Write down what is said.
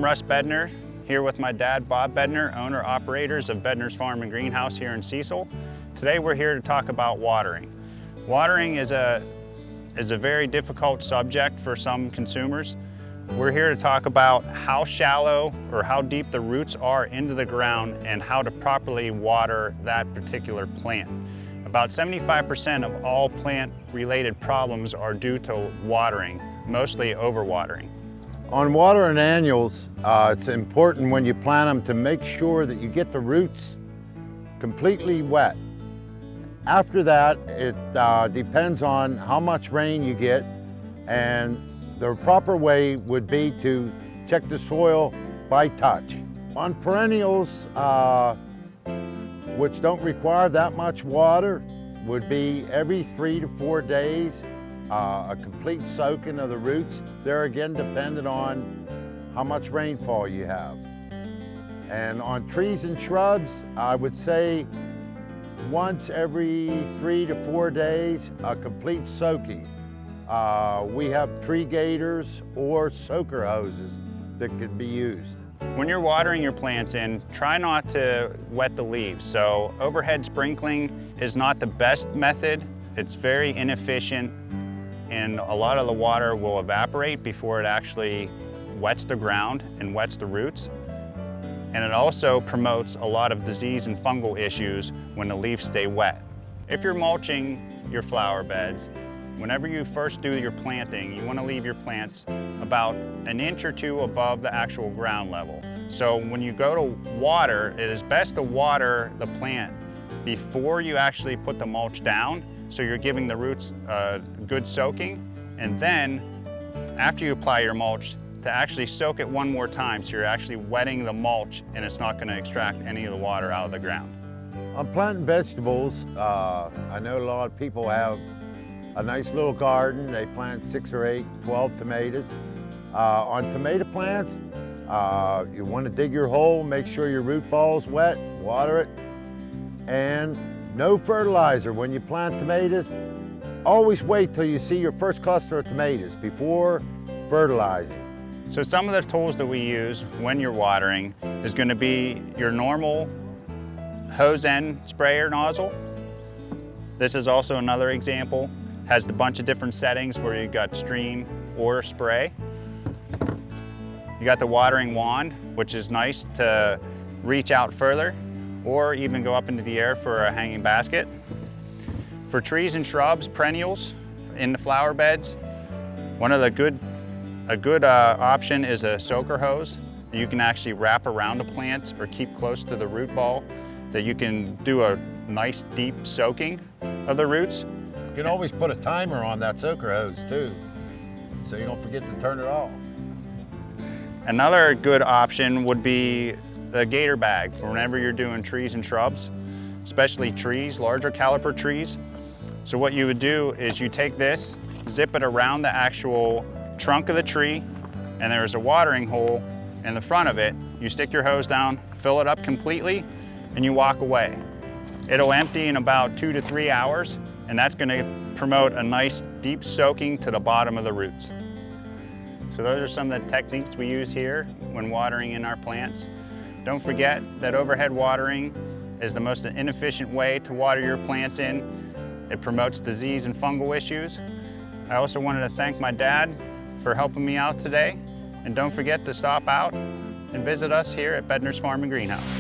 Russ Bedner, here with my dad, Bob Bedner, owner-operators of Bedner's Farm and Greenhouse here in Cecil. Today we're here to talk about watering. Watering is a very difficult subject for some consumers. We're here to talk about how shallow or how deep the roots are into the ground and how to properly water that particular plant. About 75% of all plant-related problems are due to watering, mostly overwatering. On watering annuals, it's important when you plant them to make sure that you get the roots completely wet. After that, it depends on how much rain you get, and the proper way would be to check the soil by touch. On perennials, which don't require that much water, would be every 3 to 4 days, a complete soaking of the roots. They're again dependent on how much rainfall you have. And on trees and shrubs, I would say once every 3 to 4 days, a complete soaking. We have tree gators or soaker hoses that could be used. When you're watering your plants in, try not to wet the leaves. So overhead sprinkling is not the best method. It's very inefficient, and a lot of the water will evaporate before it actually wets the ground and wets the roots. And it also promotes a lot of disease and fungal issues when the leaves stay wet. If you're mulching your flower beds, whenever you first do your planting, you want to leave your plants about an inch or two above the actual ground level. So when you go to water, it is best to water the plant before you actually put the mulch down, so you're giving the roots a good soaking, and then after you apply your mulch, to actually soak it one more time, so you're actually wetting the mulch and it's not going to extract any of the water out of the ground. On planting vegetables, I know a lot of people have a nice little garden. They plant 6 or 8, 12 tomatoes. On tomato plants, you want to dig your hole, make sure your root ball's wet, water it, and no fertilizer. When you plant tomatoes, always wait till you see your first cluster of tomatoes before fertilizing. So some of the tools that we use when you're watering is going to be your normal hose end sprayer nozzle. This is also another example. Has a bunch of different settings where you got stream or spray. You got the watering wand, which is nice to reach out further or even go up into the air for a hanging basket. For trees and shrubs, perennials in the flower beds, a good option is a soaker hose. You can actually wrap around the plants or keep close to the root ball, that you can do a nice deep soaking of the roots. You can always put a timer on that soaker hose too, so you don't forget to turn it off. Another good option would be the Gator bag for whenever you're doing trees and shrubs, especially trees, larger caliper trees. So what you would do is you take this, zip it around the actual trunk of the tree, and there's a watering hole in the front of it. You stick your hose down, fill it up completely, and you walk away. It'll empty in about 2 to 3 hours, and that's going to promote a nice deep soaking to the bottom of the roots. So those are some of the techniques we use here when watering in our plants. Don't forget that overhead watering is the most inefficient way to water your plants in. It promotes disease and fungal issues. I also wanted to thank my dad for helping me out today. And don't forget to stop out and visit us here at Bedner's Farm and Greenhouse.